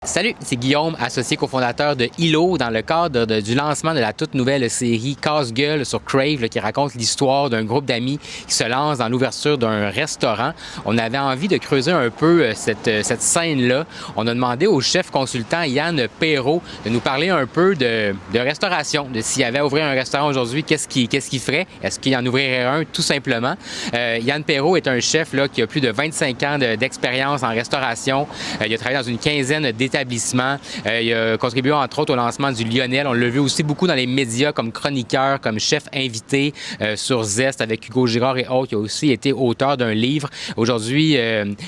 Salut, c'est Guillaume, associé cofondateur de Hilo, dans le cadre du lancement de la toute nouvelle série Casse-gueule sur Crave, qui raconte l'histoire d'un groupe d'amis qui se lance dans l'ouverture d'un restaurant. On avait envie de creuser un peu cette scène-là. On a demandé au chef consultant Yann Perrault de nous parler un peu de restauration, de s'il y avait à ouvrir un restaurant aujourd'hui, qu'est-ce qu'il ferait? Est-ce qu'il en ouvrirait un, tout simplement? Yann Perrault est un chef qui a plus de 25 ans d'expérience en restauration. Il a travaillé dans une quinzaine d'établissements. Il a contribué entre autres au lancement du Lionel. On l'a vu aussi beaucoup dans les médias comme chroniqueur, comme chef invité sur Zest avec Hugo Girard et autres. Il a aussi été auteur d'un livre. Aujourd'hui,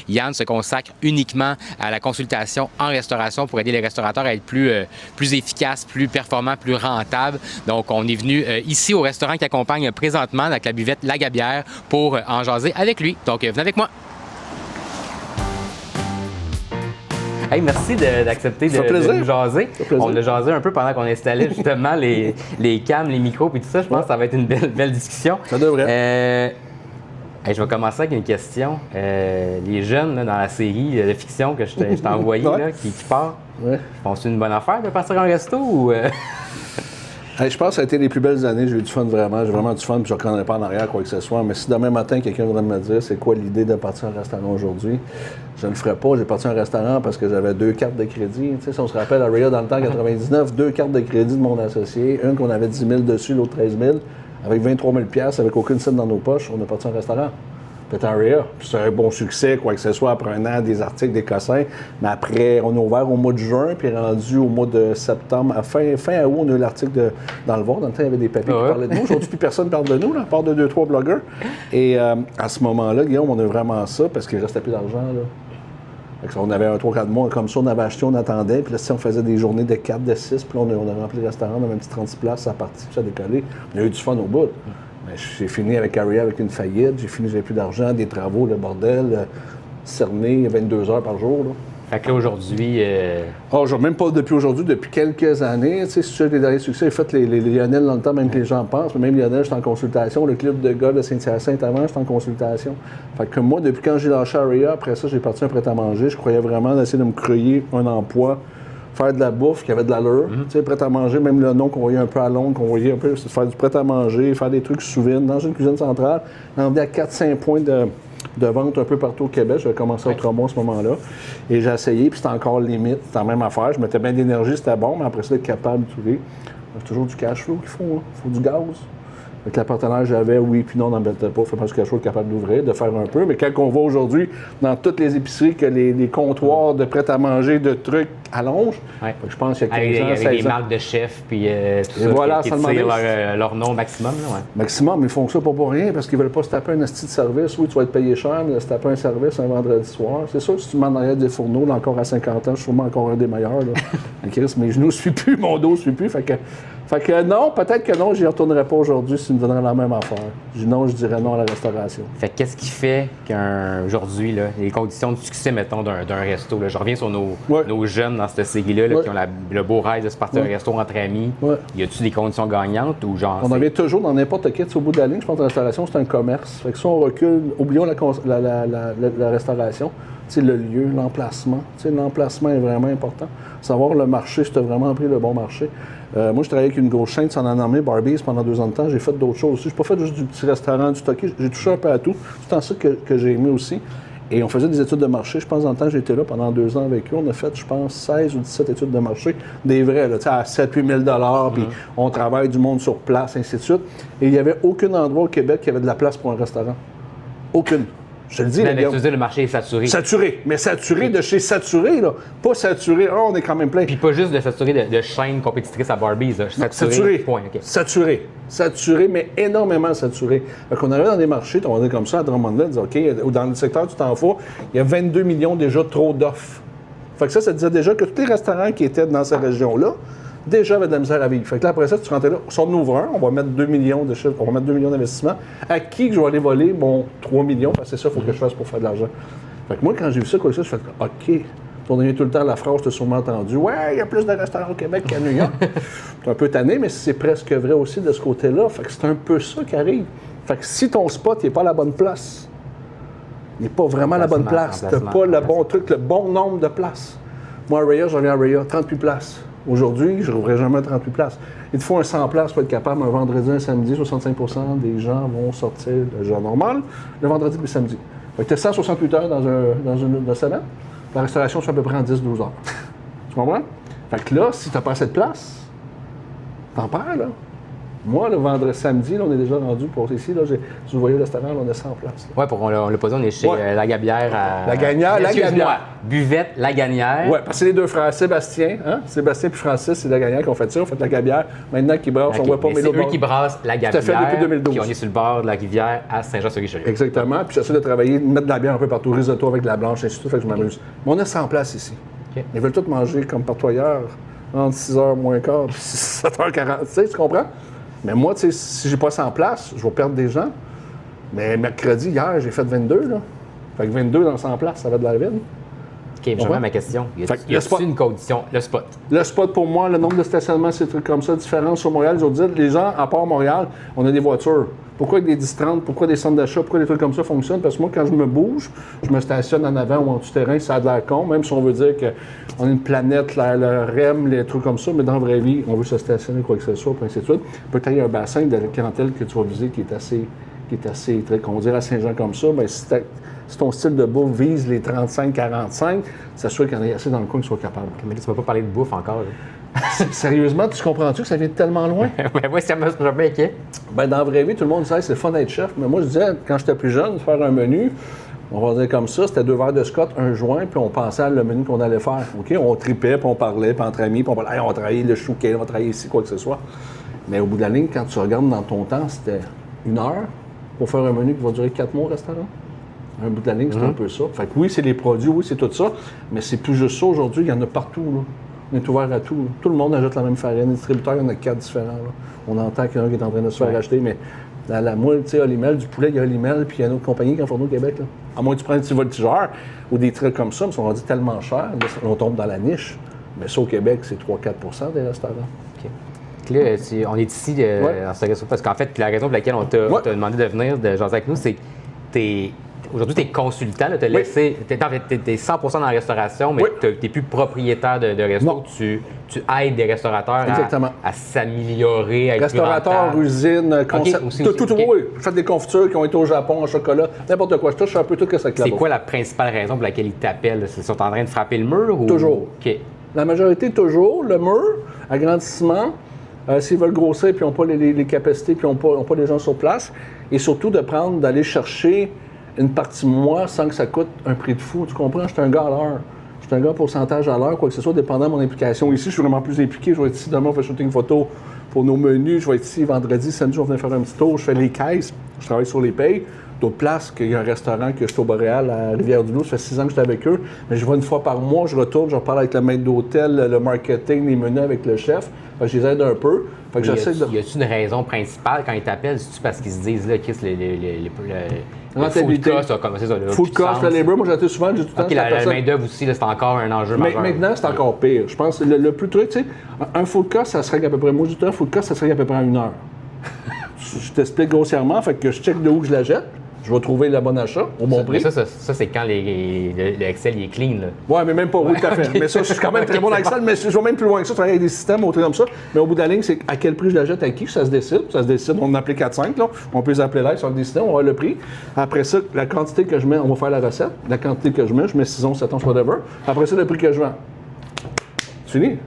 Yann se consacre uniquement à la consultation en restauration pour aider les restaurateurs à être plus efficaces, plus performants, plus rentables. Donc, on est venu ici au restaurant qui accompagne présentement avec la buvette La Gabière pour en jaser avec lui. Donc, venez avec moi. Hey, merci d'accepter de nous jaser. On l'a jasé un peu pendant qu'on installait justement les cams, les micros et tout ça. Je pense que ça va être une belle discussion. Ça devrait. Je vais commencer avec une question. Les jeunes dans la série de fiction que je t'ai envoyée qui part, font-tu une bonne affaire de partir en resto ou... Je pense que ça a été les plus belles années. J'ai eu du fun vraiment. J'ai vraiment du fun, puis je ne reconnais pas en arrière quoi que ce soit. Mais si demain matin, quelqu'un voudrait me dire c'est quoi l'idée de partir en restaurant aujourd'hui, je ne le ferais pas. J'ai parti en restaurant parce que j'avais 2 cartes de crédit. Tu sais, si on se rappelle, à Ria, dans le temps, 99, 2 cartes de crédit de mon associé. Une qu'on avait 10 000 dessus, l'autre 13 000. Avec 23 000 avec aucune scène dans nos poches, on est parti en restaurant. Peut-être en Ria. Puis c'est un bon succès, quoi que ce soit, après un an, des articles, des cossins. Mais après, on a ouvert au mois de juin, puis rendu au mois de septembre. À fin août, on a eu l'article dans Le Voir. Dans le temps, il y avait des papiers qui parlaient de nous. Aujourd'hui, plus personne ne parle de nous, là, à part de 2-3 blogueurs. Et à ce moment-là, Guillaume, on a vraiment ça, parce qu'il ne restait plus d'argent, là. On avait un 3-4 mois, comme ça, on avait acheté, on attendait. Puis là, on faisait des journées de 4, de 6. Puis là, on a rempli le restaurant, on avait un petit 30 places, ça a parti, puis ça a décollé. On a eu du fun au bout. Mais j'ai fini avec Aria avec une faillite. J'avais plus d'argent, des travaux, le bordel. Cerné, 22 heures par jour, là. Fait que là, aujourd'hui... même pas depuis aujourd'hui, depuis quelques années. Tu sais, si tu as des derniers succès, j'ai fait les Lionel dans le temps, même que les gens pensent. Mais même Lionel, j'étais en consultation. Le club de gars de Saint-Hyacinthe avant, j'étais en consultation. Fait que moi, depuis quand j'ai lâché Aria, après ça, j'ai parti un prêt-à-manger. Je croyais vraiment d'essayer de me créer un emploi, faire de la bouffe qui avait de l'allure. Tu sais, prêt-à-manger, même le nom qu'on voyait un peu à Londres, qu'on voyait un peu, c'est de faire du prêt-à-manger, faire des trucs sous vide dans une cuisine centrale. On venait à 4-5 points de vente un peu partout au Québec. J'avais commencé à 3 mois à ce moment-là. Et j'ai essayé, puis c'était encore limite. C'était la même affaire. Je mettais bien d'énergie, c'était bon, mais après ça, être capable de trouver. C'est toujours du cash flow qu'il faut. Il faut du gaz. Avec la partenaire que j'avais, oui, puis non, on n'embêtait pas. Il faut pas du cash flow capable d'ouvrir, de faire un peu. Mais quand on voit aujourd'hui dans toutes les épiceries que les comptoirs de prêt-à-manger, de trucs allongent, je pense qu'il y a 15 ans, 16 ans. Avec des marques de chefs, puis tout ça, voilà, qui tirent leur nom maximum. Là, Maximum, ils font ça pour rien, parce qu'ils veulent pas se taper un esti de service. Oui, tu vas être payé cher, mais se taper un service un vendredi soir. C'est sûr, si tu m'en arrière des fourneaux, là, encore à 50 ans, je suis sûrement encore un des meilleurs. Chris, mes genoux ne suivent plus, mon dos ne suit plus. Fait que non, peut-être que non, j'y retournerai pas aujourd'hui si tu me donnerais la même affaire. Non, je dirais non à la restauration. Fait qu'est-ce qui fait qu'aujourd'hui, les conditions de succès, mettons, d'un resto, là, je reviens sur nos jeunes dans cette série-là qui ont le beau rêve de se partir un resto entre amis. Y a-tu des conditions gagnantes ou genre... On en vient toujours dans n'importe quel, au bout de la ligne, je pense que la restauration, c'est un commerce. Fait que si on recule, oublions la restauration, c'est le lieu, l'emplacement. L'emplacement est vraiment important. Savoir le marché, si tu as vraiment pris le bon marché. Moi, je travaillais avec une grosse chaîne de s'en nommé Barbies pendant 2 ans de temps. J'ai fait d'autres choses aussi. Je n'ai pas fait juste du petit restaurant, du stocké. J'ai touché un peu à tout. C'est en ça que j'ai aimé aussi. Et on faisait des études de marché. Je pense, dans le temps, j'étais là pendant 2 ans avec eux. On a fait, je pense, 16 ou 17 études de marché. Des vrais, là, à 7-8 000 $. Puis on travaille du monde sur place, ainsi de suite. Et il n'y avait aucun endroit au Québec qui avait de la place pour un restaurant. Aucune. Je te le dis, mais tu veux dire, le marché est saturé. Saturé. Mais saturé de chez saturé, là. Pas saturé, on est quand même plein. Puis pas juste de saturé de chaînes compétitrices à Barbies, là. Saturé. Point, okay. Saturé. Saturé, mais énormément saturé. Fait qu'on arrivait dans des marchés, on va dire comme ça, à Drummondville, on disait, OK, dans le secteur du temps fort, il y a 22 millions déjà trop d'offres. Fait que ça disait déjà que tous les restaurants qui étaient dans cette région-là, déjà avait de la misère à vivre. Fait que là, après ça, tu rentrais là, si on ouvre un, on va mettre 2 millions de chiffres, on va mettre 2 millions d'investissements. À qui que je vais aller voler mon 3 millions? Parce que c'est ça qu'il faut que je fasse pour faire de l'argent. Fait que moi, quand j'ai vu ça, quoi, ça, je fais OK. On a tout le temps la phrase, tu as sûrement entendu. Ouais, il y a plus de restaurants au Québec qu'à New York. C'est un peu tanné, mais c'est presque vrai aussi de ce côté-là. Fait que c'est un peu ça qui arrive. Fait que si ton spot n'est pas à la bonne place, il n'est pas vraiment à la bonne place. Tu n'as pas le bon truc, le bon nombre de places. Moi, à Raya, je reviens à Raya, 38 places. Aujourd'hui, je n'ouvrirai jamais 38 places. Il te faut un 100 places pour être capable, un vendredi, un samedi, 65 des gens vont sortir de genre normal, le vendredi et le samedi. Fait que tu as 168 heures dans une semaine. La restauration, c'est à peu près en 10-12 heures. Tu comprends? Fait que là, si tu n'as pas assez de place, t'en perds, là. Moi, le vendredi, samedi, là, on est déjà rendu pour ici. Là, si vous voyez le restaurant, là, on est 100 places. Oui, on l'a pas dit, on est chez La Gabière à... La Gagnère, La Gabière. Buvette, La Gagnère. Oui, parce que c'est les deux frères, Sébastien, hein? Sébastien puis Francis, c'est La Gagnère qui ont fait ça. On fait La Gabière. Maintenant qu'ils brassent, on ne voit pas, mais c'est eux qui brassent La Gabière. Tout à fait, depuis 2012. Puis on est sur le bord de la rivière à Saint-Jean-sur-Richelieu. Exactement. Puis j'essaie de travailler, de mettre de la bière un peu partout, risotto avec de la blanche, ainsi de suite, fait que je m'amuse. Mais on est 100 places ici. Okay. Ils veulent tous manger comme partout ailleurs, entre 6h moins quart, puis 7h40. Tu sais, tu comprends? Mais moi, tu sais, si j'ai pas 100 places, je vais perdre des gens. Mais mercredi, hier, j'ai fait 22, là. Fait que 22 dans 100 places, ça va de la vide. OK, je reviens à ma question. Y a-t-il une condition? Le spot. Le spot, pour moi, le nombre de stationnements, c'est des trucs comme ça, différents sur Montréal. Je veux dire, les gens, à part Montréal, on a des voitures. Pourquoi des 10-30? Pourquoi des centres d'achat? Pourquoi des trucs comme ça fonctionnent? Parce que moi, quand je me bouge, je me stationne en avant ou en tout-terrain, ça a de l'air con, même si on veut dire qu'on est une planète, le REM, les trucs comme ça, mais dans la vraie vie, on veut se stationner, quoi que ce soit, puis ainsi de suite. Peut-être qu'il y a un bassin de la clientèle que tu vas viser qui est assez très, qu'on dirait à Saint-Jean comme ça, bien, si ton style de bouffe vise les 35-45, c'est sûr qu'il y en a assez dans le coin qui soient capables. Mais là, tu ne vas pas parler de bouffe encore, là. Sérieusement, tu comprends-tu que ça vient de tellement loin? Ben moi, ça me fait bien inquiet. Ben dans la vraie vie, tout le monde disait c'est le fun d'être chef. Mais moi, je disais, quand j'étais plus jeune, faire un menu, on va dire comme ça, c'était 2 verres de Scott, un joint, puis on pensait à le menu qu'on allait faire. OK? On tripait, puis on parlait, puis entre amis, puis on parlait, hey, on va travailler le chouquet, on va travailler ici, quoi que ce soit. Mais au bout de la ligne, quand tu regardes dans ton temps, c'était 1 heure pour faire un menu qui va durer 4 mois au restaurant. Un bout de la ligne, c'est un peu ça. Fait que oui, c'est les produits, oui, c'est tout ça, mais c'est plus juste ça aujourd'hui, il y en a partout, là. On est ouvert à tout. Là. Tout le monde achète la même farine. Les distributeurs, il y en a 4 différents. Là. On entend qu'il y en a qui est en train de se faire acheter, mais la moelle, tu sais, Olimel, du poulet, il y a Olimel, puis il y a une autre compagnie qui est en Fourneau Québec. Là. À moins que tu prennes un petit voltigeur ou des trucs comme ça, mais ils sont rendus tellement chers, là, on tombe dans la niche. Mais ça, au Québec, c'est 3-4 des restaurants. OK. Là, on est ici dans ce restaurant parce qu'en fait, la raison pour laquelle on t'a demandé de venir de jaser avec nous, c'est que aujourd'hui, tu es consultant, tu es 100 dans la restauration, mais tu n'es plus propriétaire de resto. Tu aides des restaurateurs à s'améliorer, à être restaurateur, usine, concept, tout. Oui. Je fais des confitures qui ont été au Japon, en chocolat, n'importe quoi. Je touche un peu tout ce que ça classe. C'est quoi la principale raison pour laquelle ils t'appellent? Ils sont en train de frapper le mur? Ou... Toujours. OK. La majorité, toujours. Le mur, agrandissement, s'ils veulent grossir puis ils n'ont pas les capacités puis ils n'ont pas les gens sur place. Et surtout d'aller chercher une partie de moi sans que ça coûte un prix de fou. Tu comprends? Je suis un gars à l'heure. Je suis un gars pourcentage à l'heure, quoi que ce soit, dépendant de mon implication. Ici, je suis vraiment plus impliqué. Je vais être ici demain, on va shooter une photo pour nos menus. Je vais être ici vendredi, samedi, on va venir faire un petit tour. Je fais les caisses. Je travaille sur les payes. D'autres places, qu'il y a un restaurant que je suis au Boréal à Rivière-du-Loup. Ça fait 6 ans que j'étais avec eux. Mais je vais une fois par mois, je retourne, je reparle avec le maître d'hôtel, le marketing, les menus avec le chef. Fait que je les aide un peu. Fait que y a-t-il une raison principale quand ils t'appellent? C'est-tu parce qu'ils se disent, là, Chris, rentabilité. Food cost, le labor, moi j'attends souvent, j'ai tout le temps. OK, la main-d'œuvre aussi, c'est encore un enjeu majeur. Maintenant, c'est encore pire. Je pense que le plus truc, tu sais, un food cost, ça serait à peu près, moi du temps, food cost, ça serait à peu près 1 heure. Je t'explique grossièrement, fait que je check de où je la jette. Je vais trouver le bon achat au bon prix. Ça c'est quand le Excel il est clean. Oui, mais même pas. Oui, tout à fait. Mais ça, je suis quand même très bon avec Excel, mais je vais même plus loin que ça. Je travaille avec des systèmes, autres comme ça. Mais au bout de la ligne, c'est à quel prix je la jette, à qui, ça se décide. Ça se décide. On en appelle 4-5. Là. On peut les appeler là, ils sont décidés, on va avoir le prix. Après ça, la quantité que je mets, on va faire la recette. La quantité que je mets 6 onces, 7 onces, whatever. Après ça, le prix que je vends. C'est fini.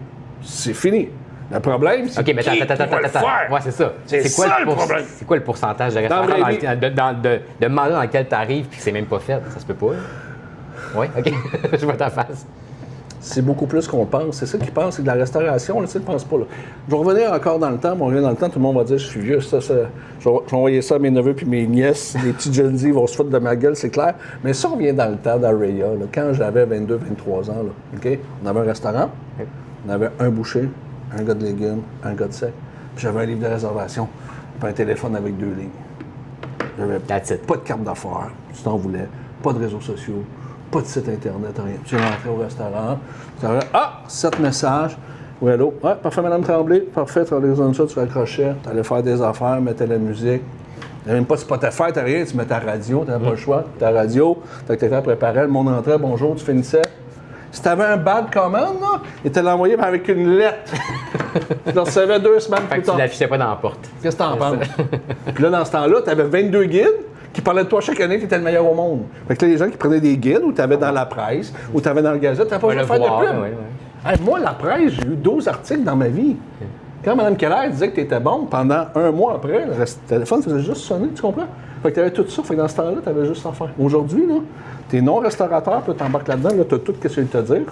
C'est fini. Le problème, c'est OK, mais attends. Ouais, c'est ça. C'est quoi le problème? C'est quoi le pourcentage de restaurants de demander dans lequel tu arrives puis que c'est même pas fait? Ça se peut pas. Oui, OK. Je vois ta face. C'est beaucoup plus qu'on pense. C'est ça qu'ils pensent, c'est de la restauration. Là, tu ne penses pas. Là. Je vais revenir encore dans le temps. On revient dans le temps, tout le monde va dire je suis vieux. Je vais envoyer ça à mes neveux puis mes nièces. Les petits jeunes ils vont se foutre de ma gueule, c'est clair. Mais ça, on vient dans le temps d'Araya. Quand j'avais 22, 23 ans. Là, OK? On avait un restaurant. On avait un boucher, un gars de légumes, un gars de sec. Puis j'avais un livre de réservation, puis un téléphone avec 2 lignes. J'avais pas de carte d'affaires, si tu en voulais, pas de réseaux sociaux, pas de site Internet, rien. Tu rentrais au restaurant, tu avais 7 messages. Oui, allô? Ouais, parfait, Mme Tremblay. Parfait, tu allais ça, tu raccrochais, tu allais faire des affaires, mettais la musique. Tu n'avais même pas de Spotify, tu rien, tu mettais ta radio, tu n'avais pas le choix. Ta radio, tu étais préparé, le monde entrait, bonjour, tu finissais. Si tu avais un bad comment, là, ils te l'envoyaient avec une lettre. Tu le recevais 2 semaines Fait plus que tard. tu l'affichais pas dans la porte. Qu'est-ce que t'en penses? Puis là, dans ce temps-là, tu avais 22 guides qui parlaient de toi chaque année que tu étais le meilleur au monde. Fait que là, les gens qui prenaient des guides, ou tu avais dans la presse, ou tu avais dans le Gazette, tu n'avais pas besoin de faire de pub. Hey, moi, la presse, j'ai eu 12 articles dans ma vie. Quand Mme Keller disait que tu étais bon, pendant un mois après, le téléphone faisait juste sonner, tu comprends? Fait que tu avais tout ça, fait que dans ce temps-là, tu avais juste ça à faire. Aujourd'hui, là, tu es non-restaurateur, puis tu embarques là-dedans, là, tu as tout ce qu'il te dire,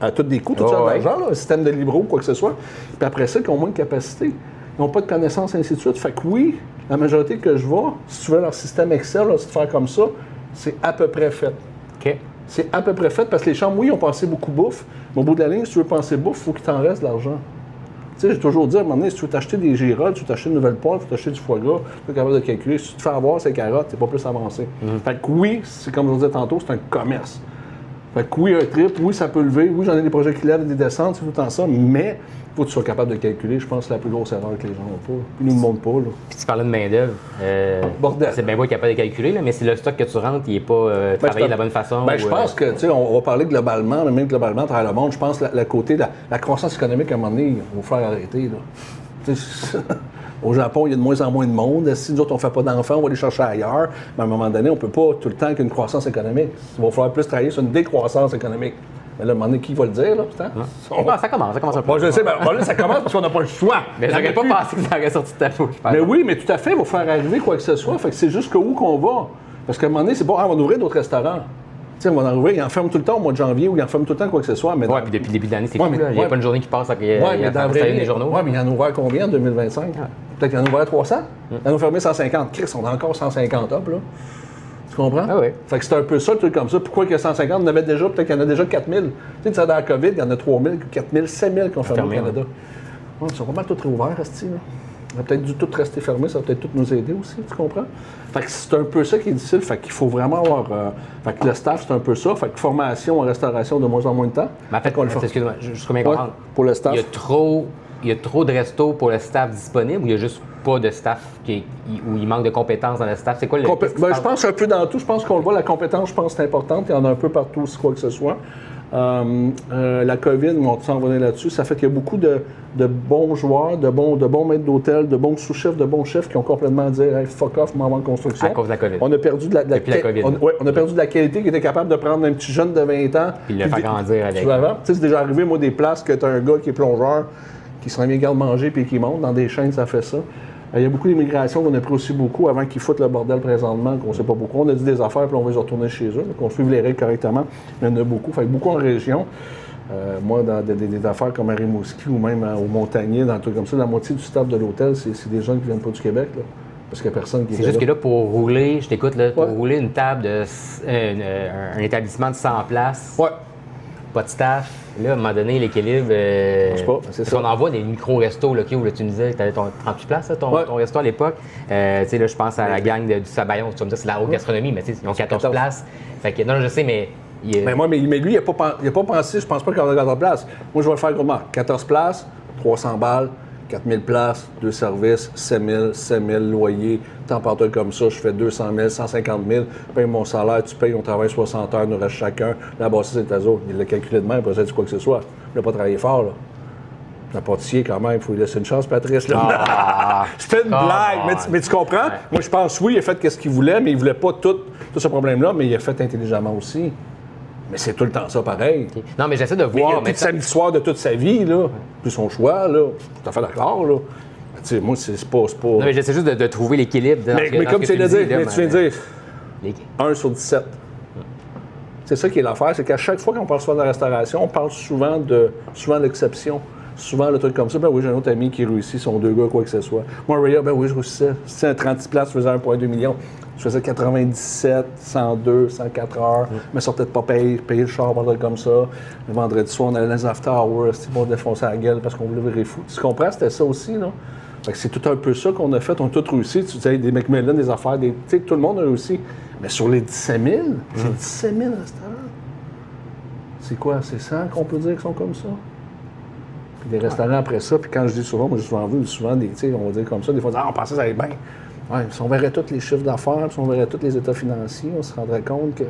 à tous des coûts, tout ça d'argent, un système de libro, quoi que ce soit. Puis après ça, ils ont moins de capacité, ils n'ont pas de connaissances, ainsi de suite. Fait que oui, la majorité que je vois, si tu veux leur système Excel, là, si tu fais comme ça, c'est à peu près fait. OK. C'est à peu près fait parce que les chambres, oui, ont pensé beaucoup bouffe, mais au bout de la ligne, si tu veux penser bouffe, il faut qu'il t'en reste de l'argent. Tu sais, j'ai toujours dit à un moment donné, si tu veux t'acheter des girolles, tu veux t'acheter une nouvelle poêle, tu veux t'acheter du foie gras, tu es capable de calculer. Si tu te fais avoir ces carottes, t'es pas plus avancé. Fait que oui, c'est comme je vous disais tantôt, c'est un commerce. Fait que oui, un trip, oui, ça peut lever, oui, j'en ai des projets qui lèvent, des descentes, c'est tout le temps ça, mais il faut que tu sois capable de calculer. Je pense que c'est la plus grosse erreur que les gens n'ont pas. Ils nous le montrent pas, là. Puis tu parlais de main-d'œuvre. Bordel. C'est bien beau être capable de calculer, là, mais si le stock que tu rentres, il n'est pas travaillé de la bonne façon. Ben, je pense que, tu sais, on va parler globalement, même globalement à travers le monde, je pense que le côté de la croissance économique, à un moment donné, il va falloir arrêter, là. Tu sais, au Japon, il y a de moins en moins de monde. Si nous autres, on ne fait pas d'enfants, on va les chercher ailleurs. Mais à un moment donné, on ne peut pas tout le temps qu'une croissance économique. Il va falloir plus travailler sur une décroissance économique. Mais là, à un moment donné, qui va le dire, là, putain? Ça commence un peu. Bon, je sais, ben, là, ça commence parce qu'on n'a pas le choix. Mais j'aurais pas pensé que ça aurait sorti de ta bouche. Mais oui, mais tout à fait, il va faire arriver quoi que ce soit. Fait que c'est jusqu'où qu'on va. Parce qu'à un moment donné, c'est bon, on va ouvrir d'autres restaurants. Tu sais, on va en ouvrir, ils en ferment tout le temps au mois de janvier ou ils en ferment tout le temps quoi que ce soit. Oui, puis depuis le début de l'année, c'est fou, là. Il n'y a pas une journée qui passe sans qu'il y ait des journaux. Oui, mais il y en a ouvert combien en 2025? Peut-être qu'il y en a ouvert 300? Il en a fermé 150. Chris, on a encore 150 up, là. Tu comprends? Ah oui. Fait que c'est un peu ça, le truc comme ça. Pourquoi qu'il y a 150? On en avait déjà, peut-être qu'il y en a déjà 4000. Tu sais, dans la COVID, il y en a 3000, 4000, 5000 qui ont fermé au Canada. Ils sont pas mal tous réouverts, restés, là. On a peut-être dû tout rester fermé, ça va peut-être tout nous aider aussi, tu comprends? Fait que c'est un peu ça qui est difficile, fait qu'il faut vraiment avoir... fait que le staff, c'est un peu ça, fait que formation en restauration de moins en moins de temps. Mais en fait, excuse-moi, je suis bien comprendre. Pour le staff. Il y a trop de restos pour le staff disponible ou il n'y a juste pas de staff où il manque de compétences dans le staff? C'est quoi le... Je pense un peu dans tout. Je pense qu'on le voit, la compétence, je pense c'est importante. Il y en a un peu partout, si quoi que ce soit. La COVID, on va s'en revenir là-dessus, ça fait qu'il y a beaucoup de bons joueurs, de bons maîtres d'hôtel, de bons sous-chefs, de bons chefs qui ont complètement dit hey, fuck off, m'en va en construction. À cause de la COVID. On a perdu de la COVID. On a perdu de la qualité qui était capable de prendre un petit jeune de 20 ans. Puis le faire grandir avec. Tu sais, c'est déjà arrivé, moi, des places que tu as un gars qui est plongeur, qui se rend bien garde-manger puis qui monte. Dans des chaînes, ça fait ça. Il y a beaucoup d'immigration qu'on a pris aussi beaucoup avant qu'ils foutent le bordel présentement, qu'on ne sait pas beaucoup. On a dit des affaires, puis on va les retourner chez eux, qu'on suive les règles correctement. Mais il y en a beaucoup. Fait que beaucoup en région. Moi, dans des affaires comme à Rimouski ou même au Montagnier, dans un truc comme ça, la moitié du staff de l'hôtel, c'est des gens qui ne viennent pas du Québec. Là, parce qu'il n'y a personne qui est. C'est juste que là, pour rouler, je t'écoute, là, pour rouler une table de. Un établissement de 100 places. Pas de staff. Là, à un moment donné, l'équilibre. Je sais pas, c'est ça. On envoie des micro-restos, là, où là, tu me disais que tu avais ton 38 places, là, ton resto à l'époque. Tu sais, là, je pense à la gang du Sabayon. Tu vas me dire, c'est la haute gastronomie, mais tu sais, ils ont 14 places. Fait que, non, je sais, mais. Mais lui, il n'a pas pensé, je pense pas qu'il y a 14 places. Moi, je vais le faire comment? 14 places, 300 balles, 4000 places, 2 services, 7 000 loyers, temps par toi comme ça, je fais 200 000, 150 000, je paye mon salaire, tu payes, on travaille 60 heures, nous reste chacun. La basse, c'est ta zone. Il l'a calculé de même, pas dit quoi que ce soit. Il n'a pas travaillé fort, là. Le pâtissier, quand même, il faut lui laisser une chance, Patrice. Là. C'était une blague, mais tu comprends? Ouais. Moi, je pense, oui, il a fait ce qu'il voulait, mais il ne voulait pas tout ce problème-là, mais il a fait intelligemment aussi. Mais c'est tout le temps ça, pareil. Okay. Non, mais j'essaie de voir. Mais tout samedi soir de toute sa vie, là, puis son choix, là, tout à fait d'accord, là. Tu sais, moi, c'est pas... Non, mais j'essaie juste de trouver l'équilibre. Mais comme tu viens de dire, tu viens de dire, 1 sur 17. C'est ça qui est l'affaire, c'est qu'à chaque fois qu'on parle souvent de la restauration, on parle souvent de l'exception. Souvent, le truc comme ça, ben oui, j'ai un autre ami qui réussit, son 2 gars, quoi que ce soit. Moi, Raya, ben oui, je réussissais. Si c'était un 30 places, je faisais 1,2 million. Je faisais 97, 102, 104 heures. Je me sortais de pas payer le char, bordel comme ça. Le vendredi soir, on allait dans les after hours, on défonçait la gueule parce qu'on voulait virer fou. Tu comprends? C'était ça aussi, là. Fait que c'est tout un peu ça qu'on a fait. On a tout réussi. Tu sais, des Macmillan, des affaires, tu sais, tout le monde a réussi. Mais sur les 17 000, c'est 17 000 restaurants. C'est quoi? C'est 100 qu'on peut dire qu'ils sont comme ça? Puis des restaurants après ça, puis quand je dis souvent, moi j'ai souvent vu, des, tu sais, on va dire comme ça, des fois, on pensait que ça allait bien. Ouais, si on verrait tous les chiffres d'affaires, si on verrait tous les états financiers, on se rendrait compte que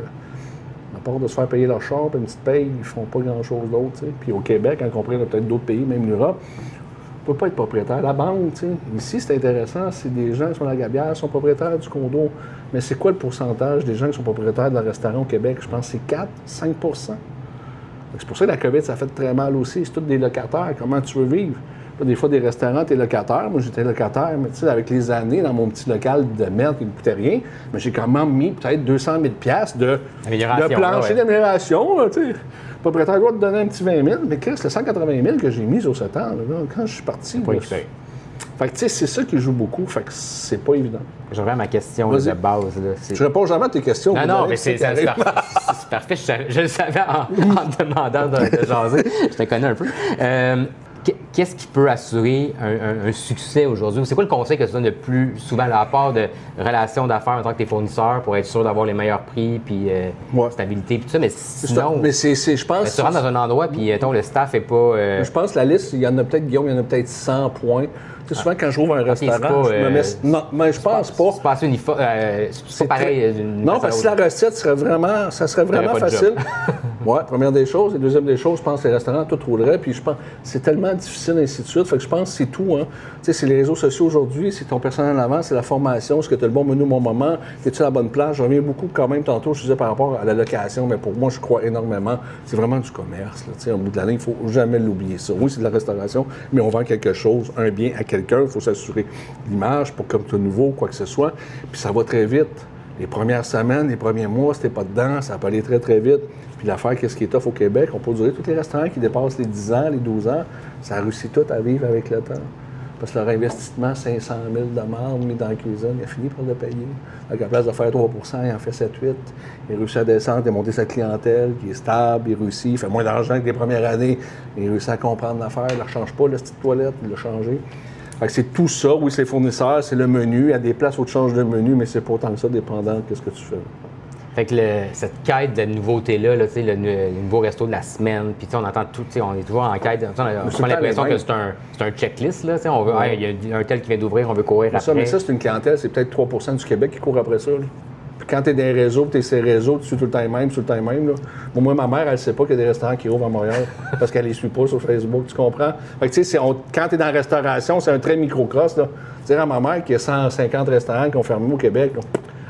À part de se faire payer leur char, puis une petite paye, ils font pas grand-chose d'autre. T'sais. Puis au Québec, en comprenant peut-être d'autres pays, même l'Europe, on ne peut pas être propriétaire. La banque, tu sais, ici, c'est intéressant, c'est des gens qui sont à la Gabière, sont propriétaires du condo. Mais c'est quoi le pourcentage des gens qui sont propriétaires d'un restaurant au Québec? Je pense que c'est 4-5 C'est pour ça que la COVID, ça fait très mal aussi. C'est tous des locataires. Comment tu veux vivre? Là, des fois, des restaurants, tu es locataire. Moi, j'étais locataire, mais tu sais, avec les années, dans mon petit local de merde qui ne coûtait rien, mais j'ai quand même mis peut-être 200 000 de plancher d'amélioration, tu sais. Le propriétaire doit te donner un petit 20 000, mais Chris, le 180 000 que j'ai mis sur ce temps, là, quand je suis parti... Pas fait que, tu sais, c'est ça qui joue beaucoup, fait que c'est pas évident. Je reviens à ma question de base. Là, je réponds jamais à tes questions. Non, mais c'est parfait. Je le savais en te demandant de jaser. Je te connais un peu. Qu'est-ce qui peut assurer un succès aujourd'hui? C'est quoi le conseil que tu donnes le plus souvent à part de relations d'affaires en tant que tes fournisseurs pour être sûr d'avoir les meilleurs prix puis stabilité et tout ça? Mais sinon, je pense... tu rentres dans un endroit puis le staff n'est pas... Je pense que la liste, il y en a peut-être, Guillaume, il y en a peut-être 100 points. Tu sais, souvent, quand je rouvre un restaurant, je me mets... Non, mais je pense pas. C'est pas assez c'est pas pareil. Non, parce que si la recette serait vraiment... Ça serait vraiment facile. Oui, première des choses. Et deuxième des choses, je pense que les restaurants, tout roulerait. Puis je pense c'est tellement difficile, ainsi de suite. Fait que je pense que c'est tout. Hein. Tu sais, c'est les réseaux sociaux aujourd'hui, c'est ton personnel en avant, c'est la formation, est-ce que tu as le bon menu au bon moment, es-tu à la bonne place? Je reviens beaucoup quand même tantôt, je disais par rapport à la location, mais pour moi, je crois énormément. C'est vraiment du commerce. Là. Tu sais, au bout de l'année, il ne faut jamais l'oublier ça. Oui, c'est de la restauration, mais on vend quelque chose, un bien à quelqu'un. Il faut s'assurer l'image pour comme tout nouveau, quoi que ce soit. Puis ça va très vite. Les premières semaines, les premiers mois, si t'es pas dedans, ça peut aller très, très vite. Puis l'affaire, qu'est-ce qui est tough au Québec? On peut durer tous les restaurants qui dépassent les 10 ans, les 12 ans, ça a réussi tout à vivre avec le temps. Parce que leur investissement, 500 000 $ mis dans la cuisine, il a fini par le payer. Donc, à la place de faire 3 il en fait 7-8. Il réussit à descendre, il a monté sa clientèle, qui est stable, il réussit, il fait moins d'argent que les premières années. Il réussit à comprendre l'affaire, il ne la change pas, la petite toilette, il l'a changé. Fait que c'est tout ça, oui, c'est les fournisseurs, c'est le menu. À des places où tu changes de menu, mais c'est pas autant que ça, dépendant de ce que tu fais. Fait que cette quête de nouveauté-là, le nouveau resto de la semaine, puis on entend tout, on est toujours en quête. On a l'impression que c'est un checklist. Là, on veut, il y a un tel qui vient d'ouvrir, on veut courir après. Mais ça, c'est une clientèle, c'est peut-être 3 du Québec qui court après ça. Là. Puis quand tu es dans les réseaux, tu es ces réseaux, tu suis tout le temps le même. Là. Bon, moi, ma mère, elle ne sait pas qu'il y a des restaurants qui ouvrent à Montréal parce qu'elle les suit pas sur Facebook, tu comprends? Fait que tu sais, quand tu es dans la restauration, c'est un très micro-cross. Dire à ma mère qu'il y a 150 restaurants qui ont fermé au Québec. Là.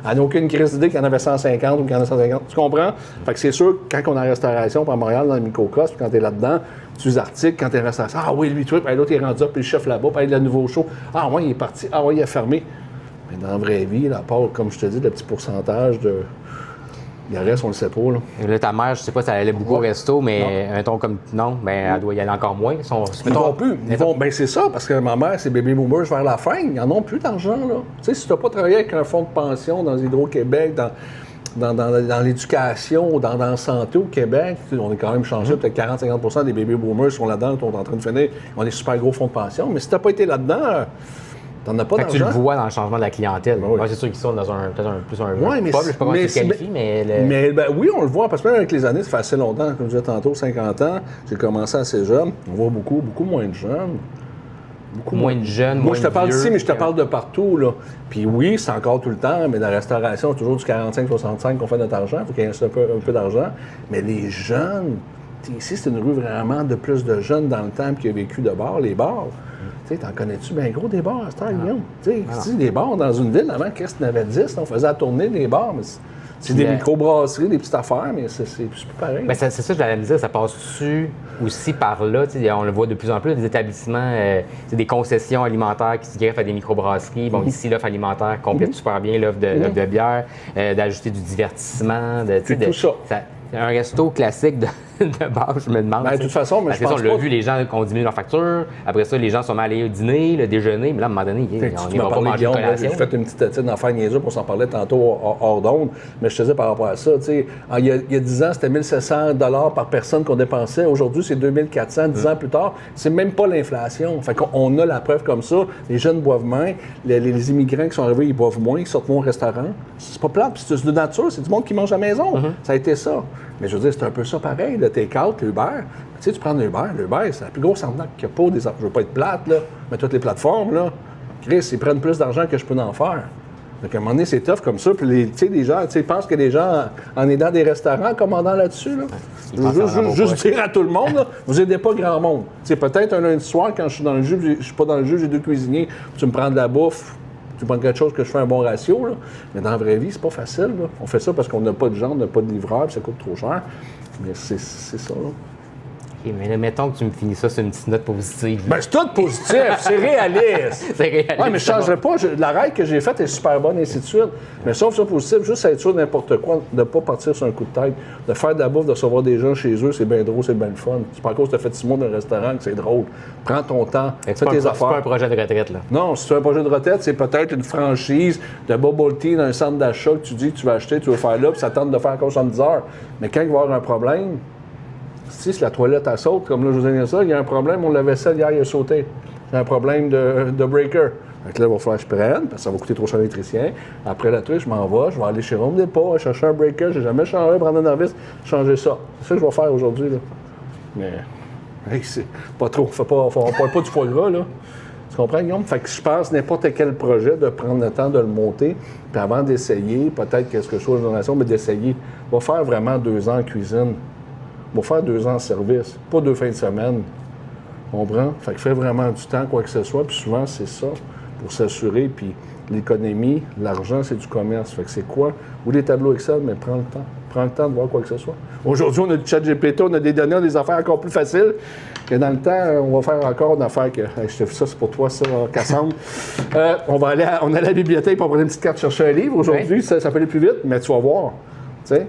Elle n'a aucune crise d'idée qu'il y en avait 150 ou qu'il y en a 150. Tu comprends? Fait que c'est sûr que quand on est en restauration, à Montréal, dans le microcosme, quand tu es là-dedans, tu les articles, quand tu es en restauration, ah oui, lui, tu vois, puis l'autre, il est rendu up, puis le chef là-bas, puis le nouveau show. Ah oui, il est parti. Ah oui, il a fermé. Mais dans la vraie vie, à part, comme je te dis, le petit pourcentage de. Le reste, on le sait pas. Là, ta mère, je sais pas si elle allait beaucoup au resto, mais mettons comme. Non, ben, elle doit y aller encore moins. Ils vont plus. Ben, c'est ça, parce que ma mère, c'est baby boomers vers la fin. Ils n'en ont plus d'argent, là. Tu sais, si tu n'as pas travaillé avec un fonds de pension dans Hydro-Québec, dans l'éducation, dans la santé au Québec, on est quand même changé. Peut-être 40-50 des baby boomers sont là-dedans, sont en train de finir. On a des super gros fonds de pension. Mais si tu n'as pas été là-dedans. T'en as pas d'argent. Tu le vois dans le changement de la clientèle. Oui. C'est sûr qu'ils sont dans peut-être plus un pub, je sais pas comment tu le qualifies, mais... oui, on le voit, parce que même avec les années, ça fait assez longtemps, comme je disais tantôt, 50 ans, j'ai commencé assez jeune. On voit beaucoup moins de jeunes. Beaucoup moins de jeunes, moi, je te parle d'ici, mais je te parle de partout, là. Puis oui, c'est encore tout le temps, mais dans la restauration, c'est toujours du 45-65 qu'on fait notre argent. Il faut qu'il y ait un peu d'argent. Mais les jeunes, ici, c'est une rue vraiment de plus de jeunes dans le temps qui a vécu de bars, les bars. Tu sais, t'en connais-tu bien gros des bars à cette heure, Guillaume? Tu sais, des bars dans une ville, avant, qu'est-ce qu'il y en avait 10? On faisait la tournée des bars, mais c'est des micro-brasseries, des petites affaires, mais c'est plus pareil. Bien, c'est ça que j'allais me dire, ça passe-tu aussi par là? On le voit de plus en plus, des établissements, des concessions alimentaires qui se greffent à des micro-brasseries. Bon, ici, l'offre alimentaire complète super bien l'offre de bière, d'ajouter du divertissement. C'est tout ça. Un resto classique de base, je me demande. Ben, de toute façon, mais je pense on l'a vu, les gens ont diminué leur facture. Après ça, les gens sont allés au dîner, le déjeuner. Mais là, à un moment donné, on ne va pas manger de collation. J'ai fait une petite d'enfant niaiseux pour s'en parler tantôt hors d'onde. Mais je te disais par rapport à ça, tu sais, il y a 10 ans, c'était 1 700 $ par personne qu'on dépensait. Aujourd'hui, c'est 2 400. 10 ans plus tard, c'est même pas l'inflation. Fait qu'on a la preuve comme ça. Les jeunes boivent moins. Les immigrants qui sont arrivés, ils boivent moins. Ils sortent moins au restaurant. C'est pas plate. Puis c'est de nature. C'est du monde qui mange à la maison. Ça a été ça. Mais je veux dire, c'est un peu ça pareil, le take-out, l'Uber. Tu sais, tu prends l'Uber, c'est la plus grosse arnaque qu'il n'y a pas des... Je veux pas être plate, là, mais toutes les plateformes, là, Chris, ils prennent plus d'argent que je peux en faire. Donc, à un moment donné, c'est tough comme ça. Puis, les gens, pensent que les gens en aidant des restaurants, commandant là-dessus, là. Ils pensent Juste dire à tout le monde, là, vous aidez pas grand monde. Peut-être un lundi soir, quand je suis dans le jus, je suis pas dans le jus, j'ai 2 cuisiniers, tu me prends de la bouffe, tu prends quelque chose que je fais un bon ratio, là. Mais dans la vraie vie, c'est pas facile, là. On fait ça parce qu'on n'a pas de gens, on n'a pas de livreur, puis ça coûte trop cher. Mais c'est ça, là. OK, mais là, mettons que tu me finis ça sur une petite note positive. Ben, c'est tout positif, c'est réaliste. C'est réaliste. Oui, mais je ne changerais pas. La règle que j'ai faite est super bonne, et ainsi de suite. Mais sauf ça positif, juste être sûr de n'importe quoi, de ne pas partir sur un coup de tête, de faire de la bouffe, de recevoir des gens chez eux, c'est bien drôle, c'est bien le fun. C'est pas à cause que tu as fait 6 mois dans un restaurant que c'est drôle. Prends ton temps, fais tes affaires. C'est pas un projet de retraite, là. Non, si c'est un projet de retraite, c'est peut-être une franchise de bubble tea dans un centre d'achat que tu dis que tu vas acheter, tu vas faire là, puis ça tente de faire encore 70 heures. Mais quand il va y avoir un problème, si la toilette elle saute, comme là, je vous ai dit ça, il y a un problème, on l'avait ça hier, il a sauté. Il y a un problème de breaker. Donc là, il va falloir que je prenne, parce que ça va coûter trop cher à l'électricien. Après la truie, je m'en vais, je vais aller chez Home Depot, chercher un breaker, j'ai jamais changé, prendre un novice, changer ça. C'est ça que je vais faire aujourd'hui, là. Mais, hey, c'est pas trop, on parle pas du foie gras, là. Tu comprends, Guillaume? Fait que je pense n'importe quel projet, de prendre le temps de le monter, puis avant d'essayer, peut-être quelque chose de donation, mais d'essayer. Va faire vraiment 2 ans en cuisine. Va faire 2 ans en service, pas 2 fins de semaine. On comprend? Fait que fais vraiment du temps, quoi que ce soit, puis souvent, c'est ça, pour s'assurer. Puis l'économie, l'argent, c'est du commerce. Fait que c'est quoi? Ou des tableaux Excel, mais prends le temps. Prends le temps de voir quoi que ce soit. Aujourd'hui, on a du chat GPT, on a des données, on a des affaires encore plus faciles. Que dans le temps, on va faire encore une affaire que. Hey, je te fais ça, c'est pour toi, ça, Cassandre. On allait à la bibliothèque pour prendre une petite carte chercher un livre. Aujourd'hui, ça peut aller plus vite, mais tu vas voir. Tu sais?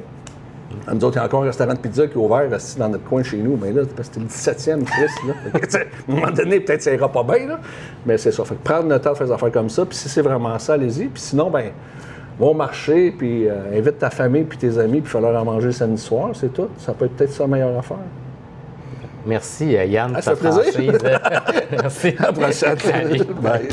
Nous autres, il y a encore un restaurant de pizza qui est ouvert assis dans notre coin chez nous. Mais là, c'est parce que c'était le 17e, Chris. Là. À un moment donné, peut-être ça ira pas bien, là. Mais c'est ça. Fait que prendre le temps de faire des affaires comme ça. Puis si c'est vraiment ça, allez-y. Puis sinon, ben, va au marché, puis invite ta famille puis tes amis, puis fais-leur en manger le samedi soir. C'est tout. Ça peut être peut-être ça la meilleure affaire. Merci, Yann. Ça fait plaisir. Merci. À la prochaine. Salut. Bye.